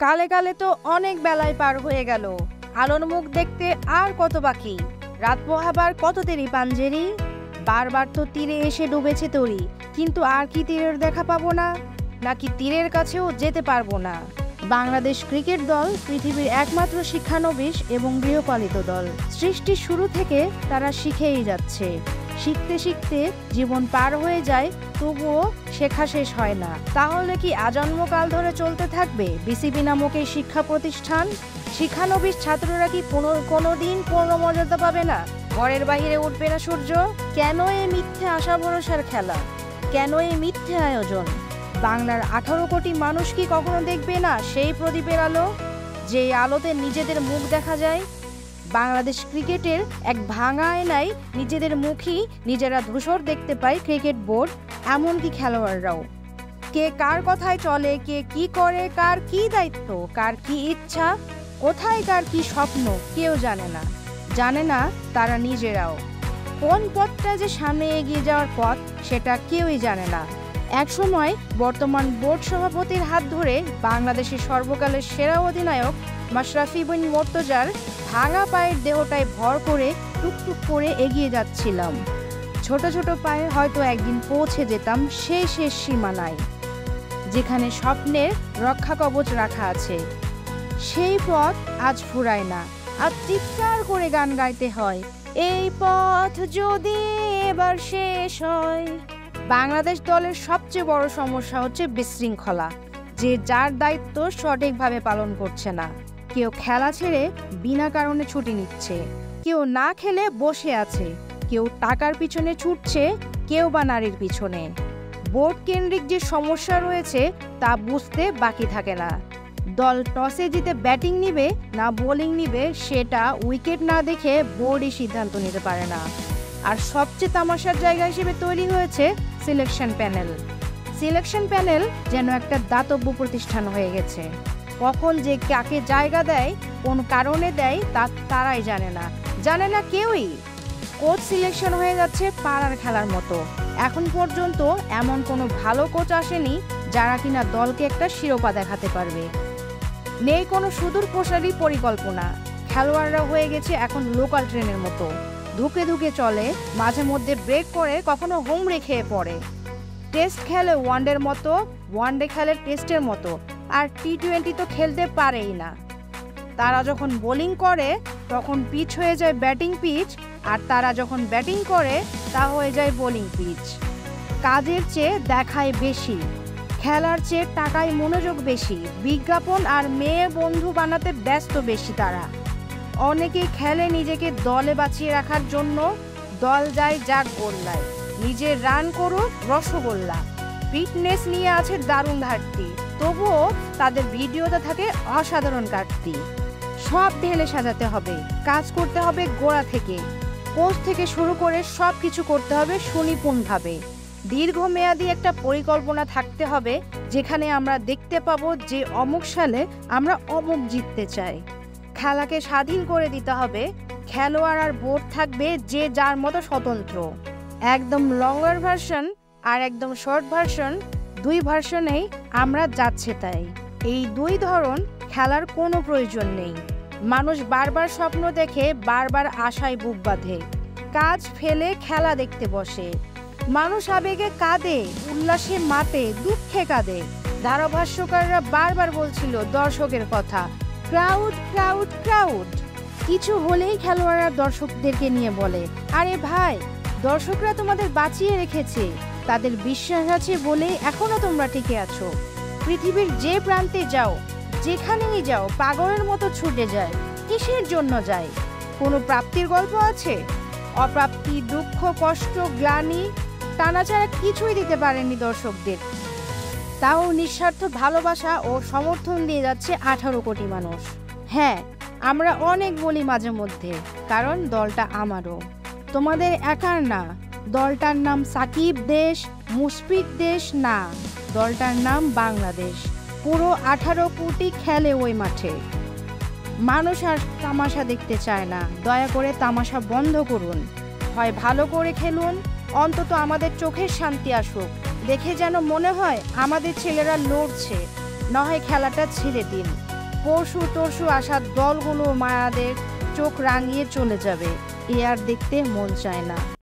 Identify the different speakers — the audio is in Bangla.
Speaker 1: কালে কালে তো অনেক বেলায় পার হয়ে গেল, আলোর মুখ দেখতে আর কত বাকি। রাত পোহাবার কত দেরি পাঞ্জেরি, বারবার তো তীরে এসে ডুবেছে তরি, কিন্তু আর কি তীরের দেখা পাবো না, নাকি তীরের কাছেও যেতে পারবো না। বাংলাদেশ ক্রিকেট দল পৃথিবীর একমাত্র শিক্ষানবিশ এবং গৃহপালিত দল। সৃষ্টির শুরু থেকে তারা শিখেই যাচ্ছে, শিখতে শিখতে জীবন পার হয়ে যায়, তবুও শেখা শেষ হয় না। তাহলে কি আজন্মকাল ধরে চলতে থাকবে বিসিবি নামক এই শিক্ষা প্রতিষ্ঠান? শিক্ষানবিশ ছাত্ররা কি কোনোদিন পূর্ণমর্যাদা পাবে না? ঘরের বাহিরে উঠবে না সূর্য? কেন এই মিথ্যে আশা ভরসার খেলা? কেন এই মিথ্যে আয়োজন? বাংলার 18 কোটি মানুষ কি কখনো দেখবে না সেই প্রদীপের আলো, যে আলোতে নিজেদের মুখ দেখা যায়? বাংলাদেশ ক্রিকেটের এক ভাঙা আয়নায় নিজেদের মুখই নিজেরা ধূসর দেখতে পায় ক্রিকেট বোর্ড, এমনকি খেলোয়াড়রাও। কে কার কথায় চলে, কে কি করে, কার কি দায়িত্ব, কার কি ইচ্ছা, কোথায় কার কি স্বপ্ন, কেউ জানে না। জানে না তারা নিজেরাও। কোন পথটা যে সামনে এগিয়ে যাওয়ার পথ, সেটা কেউই জানে না। একসময় বর্তমান বোর্ড সভাপতির হাত ধরে বাংলাদেশের সর্বকালের সেরা অধিনায়ক মাশরাফি বিন মুর্তজার ভাঙা পায়ের দেহটায় ভর করে টুকটুক করে এগিয়ে যাচ্ছিলাম। ছোট ছোট পায়ে হয়তো একদিন পৌঁছে যেতাম সেই শেষ সীমানায়, যেখানে স্বপ্নের রক্ষা কবচ রাখা আছে। সেই পথ আজ ফুরায় না, আজ চিৎকার করে গান গাইতে হয়, এই পথ যদি এবার শেষ হয়। বাংলাদেশ দলের সবচেয়ে বড় সমস্যা হচ্ছে বিশৃঙ্খলা, যে যার দায়িত্ব সঠিকভাবে পালন করছে না। কেউ খেলা ছেড়ে বিনা কারণে ছুটি নিচ্ছে, কেউ না খেলে বসে আছে, কেউ টাকার পিছনে ছুটছে, কেউ বা নারীর পিছনে। বোর্ড কেন্দ্রিক যে সমস্যা রয়েছে তা বুঝতে বাকি থাকে না। দল টসে জিতে ব্যাটিং নিবে না বোলিং নিবে, সেটা উইকেট না দেখে বোর্ডই সিদ্ধান্ত নিতে পারে না। আর সবচেয়ে তামাশার জায়গা হিসেবে তৈরি হয়েছে সিলেকশন প্যানেল। সিলেকশন প্যানেল যেন একটা দাতব্য প্রতিষ্ঠান হয়ে গেছে। কখন যে কাকে জায়গা দেয়, কোন কারণে দেয়, তা তারাই জানে না, জানে না কেউই। কোচ সিলেকশন হয়ে যাচ্ছে পাড়ার খেলার মতো। এখন পর্যন্ত এমন কোনো ভালো কোচ আসেনি যারা কিনা দলকে একটা শিরোপা দেখাতে পারবে। নেই কোনো সুদূর প্রসারী পরিকল্পনা। খেলোয়াড়রা হয়ে গেছে এখন লোকাল ট্রেনের মতো, ধুকে ধুকে চলে, মাঝে মধ্যে ব্রেক করে, কখনো হোমরে খেয়ে পড়ে। টেস্ট খেলে ওয়ানডের মতো, ওয়ানডে খেলে টেস্টের মতো, আর টি-20 তো খেলতে পারেই না। তারা যখন বোলিং করে তখন পিচ হয়ে যায় ব্যাটিং পিচ, আর তারা যখন ব্যাটিং করে তা হয়ে যায় বোলিং পিচ। কাজের চেয়ে দেখায় বেশি, খেলার চেয়ে টাকায় মনোযোগ বেশি, বিজ্ঞাপন আর মেয়ে বন্ধু বানাতে ব্যস্ত বেশি তারা। অনেকেই খেলে নিজেকে দলে বাঁচিয়ে রাখার জন্য, দল যায় যাক গোল্লায়, নিজের রান করুক রসগোল্লা। ফিটনেস নিয়ে আছে দারুণ ঘাটতি, তবুও তাদের ভিডিওতে থাকে অসাধারণ কাটতি। সব ঢেলে সাজাতে হবে, কাজ করতে হবে গোড়া থেকে, কোচ থেকে শুরু করে সব কিছু করতে হবে সুনিপুণভাবে। দীর্ঘমেয়াদী একটা পরিকল্পনা থাকতে হবে, যেখানে আমরা দেখতে পাবো যে অমুক সালে আমরা অমুক জিততে চাই। খেলাকে স্বাধীন করে দিতে হবে, খেলোয়াড় আর বোর্ড থাকবে যে যার মতো স্বতন্ত্র। একদম লঙ্গার ভার্সন আর একদম শর্ট ভার্সন, দুই ভার্সনেই আমরা যাচ্ছে তাই। এই দুই ধরন খেলার কোনো প্রয়োজন নেই। মানুষ বারবার স্বপ্ন দেখে, বারবার আশায় বুক বাঁধে, কাজ ফেলে খেলা দেখতে বসে। মানুষ আবেগে কাঁদে, উল্লাসে মাতে, দুঃখে কাঁদে। ধারাভাষ্যকাররা বারবার বলছিল দর্শকের কথা, ক্রাউড ক্রাউড ক্রাউড। কিছু হলেই খেলোয়াড়রা দর্শকদেরকে নিয়ে বলে, আরে ভাই, দর্শকরা তোমাদের বাঁচিয়ে রেখেছে, তাদের বিশ্বাস আছে বলেই এখনো তোমরা টিকে আছো। পৃথিবীর যে প্রান্তে যাও, যেখানেই যাও, পাগলের মতো ছুটে যায়। কিসের জন্য যায়? কোনো প্রাপ্তির গল্প আছে? অপ্রাপ্তি, দুঃখ, কষ্ট, গ্লানি, টানাচাড়া কিছুই দিতে পারেনি দর্শকদের। তাও নিঃস্বার্থ ভালোবাসা ও সমর্থন দিয়ে যাচ্ছে 18 কোটি মানুষ। হ্যাঁ, আমরা অনেক বলি মাঝে মধ্যে, কারণ দলটা আমারও, তোমাদের একার না। দলটার নাম সাকিব দেশ, মুশফিক দেশ না, দলটার নাম বাংলাদেশ। পুরো 18 কোটি খেলে ওই মাঠে। মানুষ আর তামাশা দেখতে চায় না, দয়া করে তামাশা বন্ধ করুন। হয় ভালো করে খেলুন, অন্তত আমাদের চোখের শান্তি আসুক, দেখে যেন মনে হয় আমাদের ছেলেরা লড়ছে। নয় খেলাটা ছেড়ে দিন। পরশু তরশু আসার দলগুলো মায়াদের চোখ রাঙিয়ে চলে যাবে। এ আর দেখতে মন চায় না।